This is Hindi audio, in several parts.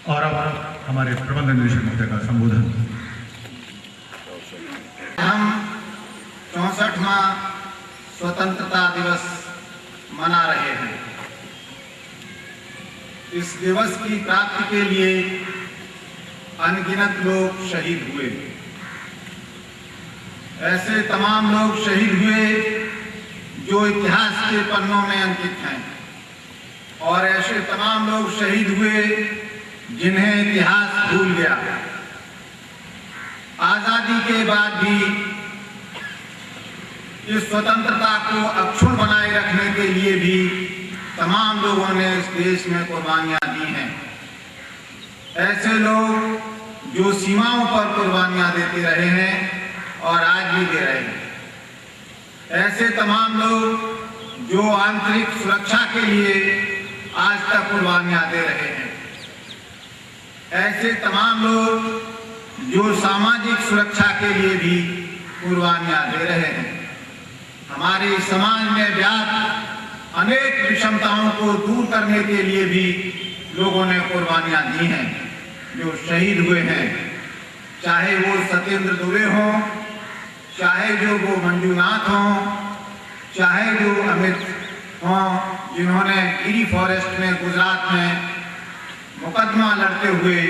और अब हमारे प्रबंध निदेशक महोदय का संबोधन। हम 64वां स्वतंत्रता दिवस मना रहे हैं। इस दिवस की प्राप्ति के लिए अनगिनत लोग शहीद हुए। ऐसे तमाम लोग शहीद हुए जो इतिहास के पन्नों में अंकित हैं, और ऐसे तमाम लोग शहीद हुए जिन्हें इतिहास भूल गया। आजादी के बाद भी इस स्वतंत्रता को अक्षुण्ण बनाए रखने के लिए भी तमाम लोगों ने इस देश में कुर्बानियां दी हैं। ऐसे लोग जो सीमाओं पर कुर्बानियां देते रहे हैं और आज भी दे रहे हैं। ऐसे तमाम लोग जो आंतरिक सुरक्षा के लिए आज तक कुर्बानियां दे रहे हैं। ऐसे तमाम लोग जो सामाजिक सुरक्षा के लिए भी कुर्बानियां दे रहे हैं। हमारे समाज में व्याप्त अनेक विषमताओं को दूर करने के लिए भी लोगों ने कुर्बानियां दी हैं, जो शहीद हुए हैं। चाहे वो सत्येंद्र दुबे हों, चाहे जो वो मंजूनाथ हों, चाहे जो अमित हों, जिन्होंने गिरी फॉरेस्ट में गुजरात में मुकदमा लड़ते हुए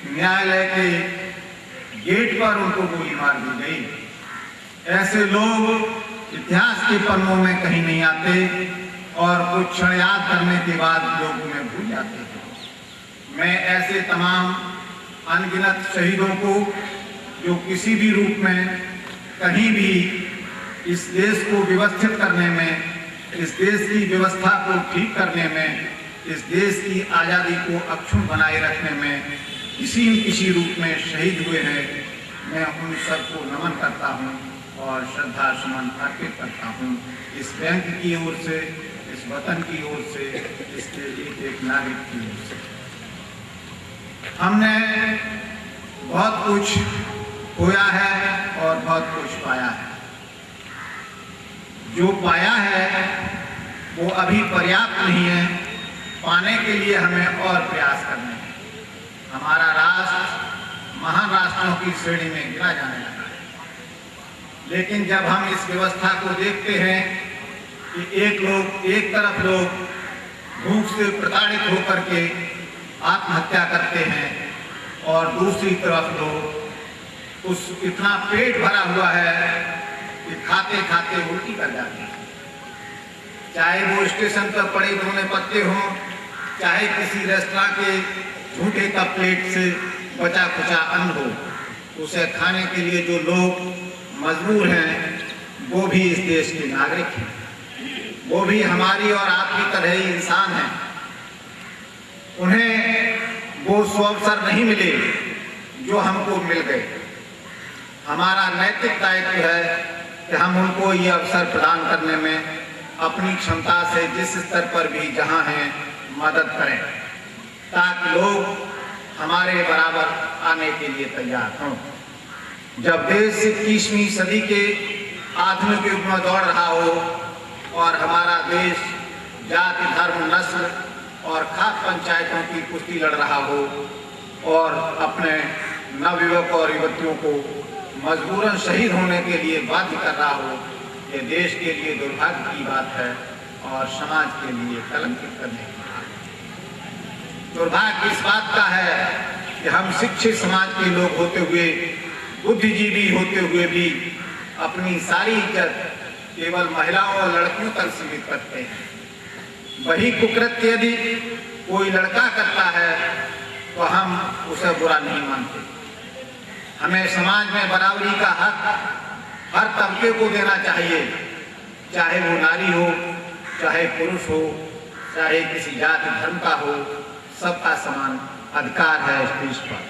न्यायालय के गेट पर उनको गोली मार दी गई। ऐसे लोग इतिहास के पन्नों में कहीं नहीं आते और कुछ क्षण याद करने के बाद लोग उन्हें भूल जाते हैं। मैं ऐसे तमाम अनगिनत शहीदों को, जो किसी भी रूप में कहीं भी इस देश को व्यवस्थित करने में, इस देश की व्यवस्था को ठीक करने में, इस देश की आज़ादी को अक्षुण्ण बनाए रखने में किसी न किसी रूप में शहीद हुए हैं, मैं उन सबको नमन करता हूं और श्रद्धा सुमन अर्पित करता हूं। इस बैंक की ओर से, इस वतन की ओर से, इसके एक नागरिक की ओर से। हमने बहुत कुछ खोया है और बहुत कुछ पाया है। जो पाया है वो अभी पर्याप्त नहीं है। पाने के लिए हमें और प्रयास करने हैं। हमारा राष्ट्र महान राष्ट्रों की श्रेणी में गिना जाने लगा है। लेकिन जब हम इस व्यवस्था को देखते हैं कि एक तरफ लोग भूख से प्रताड़ित होकर के आत्महत्या करते हैं और दूसरी तरफ लोग उस इतना पेट भरा हुआ है कि खाते खाते उल्टी कर जाते हैं। चाहे वो स्टेशन पर पड़े धोने पत्ते हों, चाहे किसी रेस्तरां के झूठे का प्लेट से बचा खुचा अन्न हो, उसे खाने के लिए जो लोग मजबूर हैं वो भी इस देश के नागरिक हैं। वो भी हमारी और आपकी तरह ही इंसान हैं। उन्हें वो सुअवसर नहीं मिले जो हमको मिल गए। हमारा नैतिक दायित्व है कि हम उनको ये अवसर प्रदान करने में अपनी क्षमता से जिस स्तर पर भी जहां हैं मदद करें, ताकि लोग हमारे बराबर आने के लिए तैयार हों। जब देश 21वीं सदी के आधुनिक युग में दौड़ रहा हो और हमारा देश जाति, धर्म, नस्ल और खास पंचायतों की कुश्ती लड़ रहा हो और अपने नवयुवक और युवतियों को मजबूरन शहीद होने के लिए बाध्य कर रहा हो, ये देश के लिए दुर्भाग्य की बात है और समाज के लिए कलंकित करने की बात है। दुर्भाग्य इस बात का है कि हम शिक्षित समाज के लोग होते हुए, बुद्धिजीवी होते हुए भी अपनी सारी इज्जत केवल महिलाओं और लड़कियों तक सीमित करते हैं। वही कुकृत्य यदि कोई लड़का करता है तो हम उसे बुरा नहीं मानते। हमें समाज में बराबरी का हक हर तबके को देना चाहिए, चाहे वो नारी हो, चाहे पुरुष हो, चाहे किसी जाति धर्म का हो, सबका समान अधिकार है इस देश पर।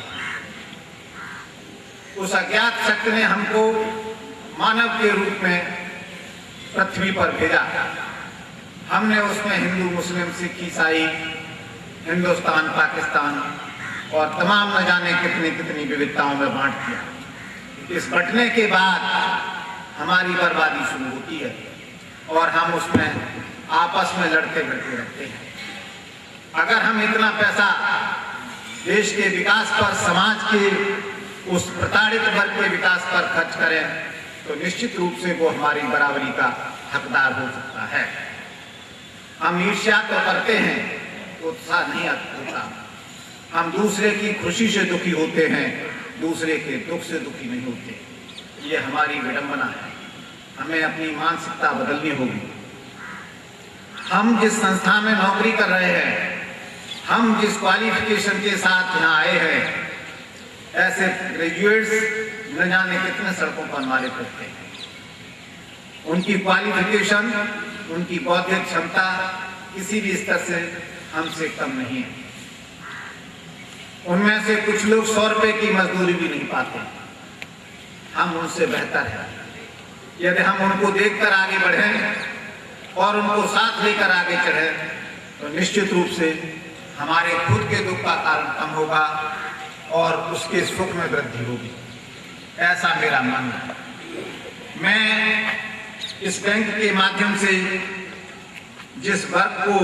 उस अज्ञात शक्ति ने हमको मानव के रूप में पृथ्वी पर भेजा। हमने उसमें हिंदू, मुस्लिम, सिख, ईसाई, हिंदुस्तान, पाकिस्तान और तमाम न जाने कितनी कितनी विविधताओं में बांट दिया। इस बंटने के बाद हमारी बर्बादी शुरू होती है और हम उसमें आपस में लड़ते भिड़ते रहते हैं। अगर हम इतना पैसा देश के विकास पर, समाज के उस प्रताड़ित वर्ग के विकास पर खर्च करें तो निश्चित रूप से वो हमारी बराबरी का हकदार हो सकता है। हम ईर्ष्या तो करते हैं, उत्साह नहीं होता। हम दूसरे की खुशी से दुखी होते हैं, दूसरे के दुख से दुखी नहीं होते। ये हमारी विडंबना है। हमें अपनी मानसिकता बदलनी होगी। हम जिस संस्था में नौकरी कर रहे हैं, हम जिस क्वालिफिकेशन के साथ यहाँ आए हैं, ऐसे ग्रेजुएट्स न जाने कितने सड़कों पर मारे फिरते हैं। उनकी क्वालिफिकेशन, उनकी बौद्धिक क्षमता किसी भी स्तर से हमसे कम नहीं है। उनमें से कुछ लोग 100 रुपए की मजदूरी भी नहीं पाते। हम उनसे बेहतर हैं। यदि हम उनको देखकर आगे बढ़ें और उनको साथ लेकर आगे चढ़ें तो निश्चित रूप से हमारे खुद के दुख का कारण कम होगा और उसके सुख में वृद्धि होगी। ऐसा मेरा मानना है। मैं इस बैंक के माध्यम से जिस वर्ग को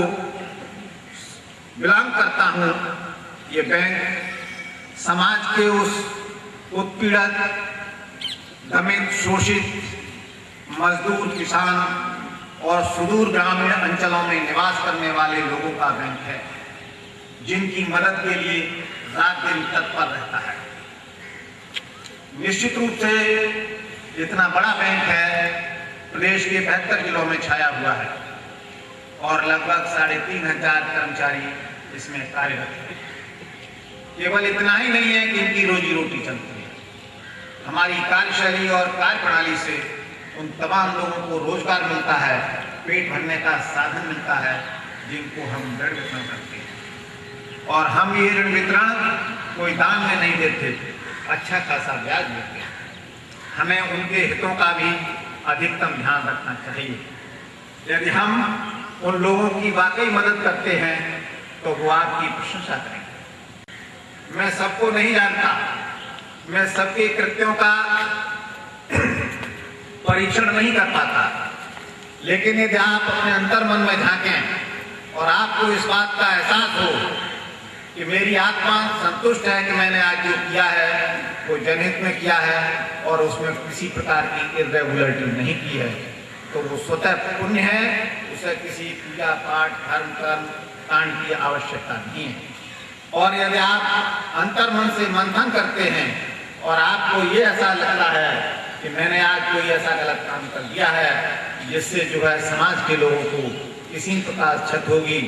बिलोंग करता हूं, ये बैंक समाज के उस उत्पीड़ित, दमित, शोषित मजदूर, किसान और सुदूर ग्रामीण अंचलों में निवास करने वाले लोगों का बैंक है, जिनकी मदद के लिए रात दिन तत्पर रहता है। निश्चित रूप से इतना बड़ा बैंक है, प्रदेश के 72 जिलों में छाया हुआ है और लगभग 3500 कर्मचारी इसमें कार्यरत है। केवल इतना ही नहीं है कि इनकी रोजी रोटी चलती है। हमारी कार्यशैली और कार्यप्रणाली से उन तमाम लोगों को रोजगार मिलता है, पेट भरने का साधन मिलता है, जिनको हम ऋण वितरण करते हैं। और हम ये ऋण वितरण कोई दान में नहीं देते, अच्छा खासा ब्याज देते हैं। हमें उनके हितों का भी अधिकतम ध्यान रखना चाहिए। यदि हम उन लोगों की वाकई मदद करते हैं तो वो आपकी प्रशंसा करेंगे। मैं सबको नहीं जानता, मैं सबके कृत्यों का परीक्षण नहीं कर पाता, लेकिन यदि आप अपने अंतर मन में झांकें और आपको इस बात का एहसास हो कि मेरी आत्मा संतुष्ट है कि मैंने आज जो किया है वो जनहित में किया है और उसमें किसी प्रकार की इर्रेगुलरिटी नहीं की है, तो वो स्वतः पुण्य है। उसे किसी पूजा पाठ, धर्म कर्म कांड की आवश्यकता नहीं है। और यदि आप अंतर मन से मंथन करते हैं और आपको ये ऐसा लगता है कि मैंने आज कोई ऐसा गलत काम कर दिया है जिससे जो है समाज के लोगों को किसी प्रकार क्षति होगी,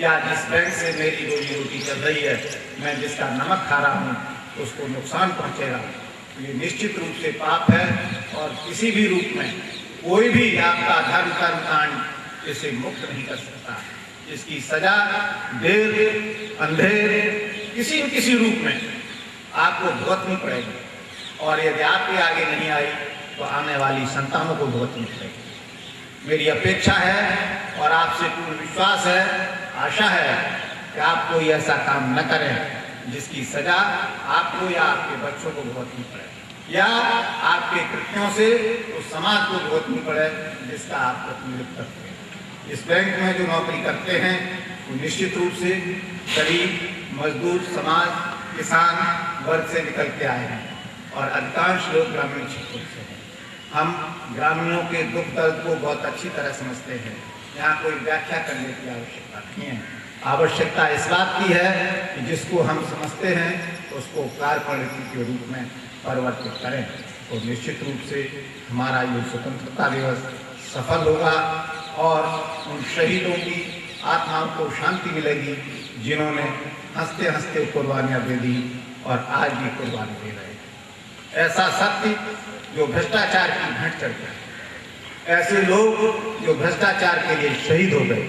या जिस बैंक से मेरी रोजी रोटी चल रही है, मैं जिसका नमक खा रहा हूँ, उसको नुकसान पहुँचेगा, ये निश्चित रूप से पाप है। और किसी भी रूप में कोई भी आपका धर्म कर्म कांड इसे मुक्त नहीं कर सकता। इसकी सजा देर अंधेर किसी न किसी रूप में आपको भुगतनी पड़ेगी, और यदि आपके आगे नहीं आई तो आने वाली संतानों को भुगतनी पड़ेगी। मेरी अपेक्षा है और आपसे पूर्ण विश्वास है, आशा है कि आप कोई ऐसा काम न करें जिसकी सजा आपको या आपके बच्चों को भुगतनी पड़े, या आपके कृत्यों से उस समाज को भुगतनी पड़े जिसका आप प्रतिनिधित्व करते हैं। इस बैंक में जो नौकरी करते हैं वो निश्चित रूप से गरीब, मजदूर समाज, किसान वर्ग से निकल के आए हैं और अधिकांश लोग ग्रामीण क्षेत्रों से हैं। हम ग्रामीणों के दुख दर्द को बहुत अच्छी तरह समझते हैं। यहाँ कोई व्याख्या करने की आवश्यकता नहीं है। आवश्यकता इस बात की है कि जिसको हम समझते हैं उसको कार्यप्रणाली के रूप में परिवर्तित करें, तो निश्चित रूप से हमारा ये स्वतंत्रता दिवस सफल होगा और उन शहीदों की आत्माओं को शांति मिलेगी जिन्होंने हंसते हंसते कुर्बानियाँ दे दी और आज भी कुर्बानी दे रहे हैं। ऐसा सत्य जो भ्रष्टाचार की भेंट चढ़ गए, ऐसे लोग जो भ्रष्टाचार के लिए शहीद हो गए,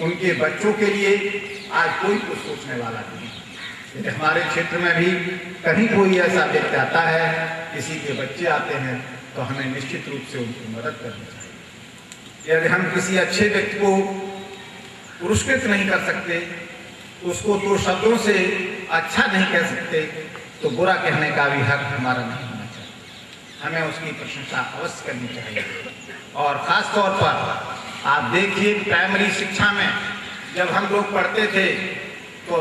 उनके बच्चों के लिए आज कोई कुछ सोचने वाला नहीं। यदि हमारे क्षेत्र में भी कहीं कोई ऐसा व्यक्ति आता है, किसी के बच्चे आते हैं, तो हमें निश्चित रूप से उनकी मदद करनी चाहिए। यदि हम किसी अच्छे व्यक्ति को पुरस्कृत नहीं कर सकते, उसको तो शब्दों से अच्छा नहीं कह सकते, तो बुरा कहने का भी हक हमारा नहीं होना चाहिए। हमें उसकी प्रशंसा अवश्य करनी चाहिए। और ख़ास तौर पर आप देखिए, प्राइमरी शिक्षा में जब हम लोग पढ़ते थे तो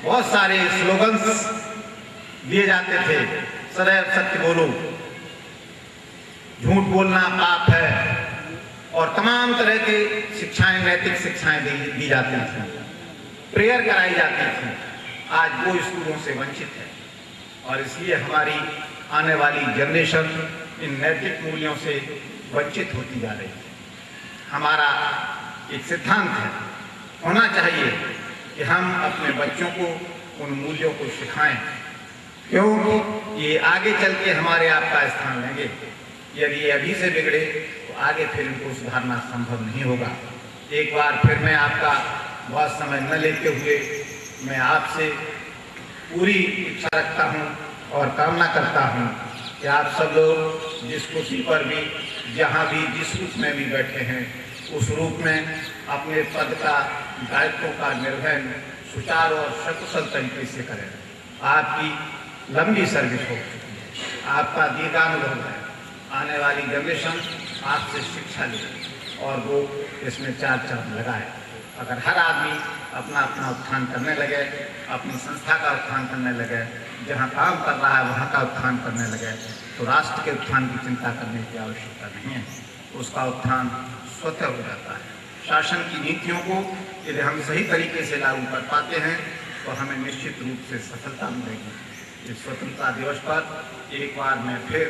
बहुत सारे स्लोगन्स दिए जाते थे, सदैव सत्य बोलो, झूठ बोलना पाप है, और तमाम तरह की शिक्षाएं, नैतिक शिक्षाएं दी जाती थी, प्रेयर कराई जाती थी। आज वो स्कूलों से वंचित है और इसलिए हमारी आने वाली जनरेशन इन नैतिक मूल्यों से वंचित होती जा रही है। हमारा एक सिद्धांत है, होना चाहिए कि हम अपने बच्चों को उन मूल्यों को सिखाएं, क्योंकि ये आगे चल के हमारे आपका स्थान लेंगे। यदि ये अभी से बिगड़े तो आगे फिर इनको सुधारना संभव नहीं होगा। एक बार फिर मैं आपका बहुत समय न लेते हुए मैं आपसे पूरी इच्छा रखता हूं और कामना करता हूं कि आप सब लोग जिस कुर्सी पर भी, जहां भी, जिस रूप में भी बैठे हैं, उस रूप में अपने पद का, दायित्वों का निर्वहन सुचारू और सकुशल तरीके से करें। आपकी लंबी सर्विस हो चुकी है, आपका दीर्घानुभव है, आने वाली जनरेशन आपसे शिक्षा ले और वो इसमें चार चांद लगाए। अगर हर आदमी अपना अपना उत्थान करने लगे, अपनी संस्था का उत्थान करने लगे, जहाँ काम कर रहा है वहाँ का उत्थान करने लगे, तो राष्ट्र के उत्थान की चिंता करने की आवश्यकता नहीं है, उसका उत्थान स्वतः हो जाता है। शासन की नीतियों को यदि हम सही तरीके से लागू कर पाते हैं तो हमें निश्चित रूप से सफलता मिलेगी। इस स्वतंत्रता दिवस पर एक बार मैं फिर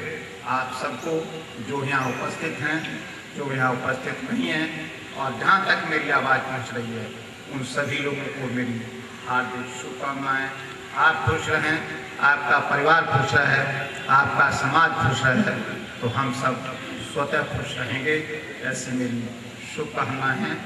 आप सबको, जो यहाँ उपस्थित हैं, जो यहाँ उपस्थित नहीं हैं, और जहाँ तक मेरी आवाज़ पहुँच रही है, उन सभी लोगों को मेरी हार्दिक शुभकामनाएं। आप खुश रहें, आपका परिवार खुश रहे, आपका समाज खुश रहे, तो हम सब स्वतः खुश रहेंगे, ऐसी मेरी शुभकामनाएं हैं।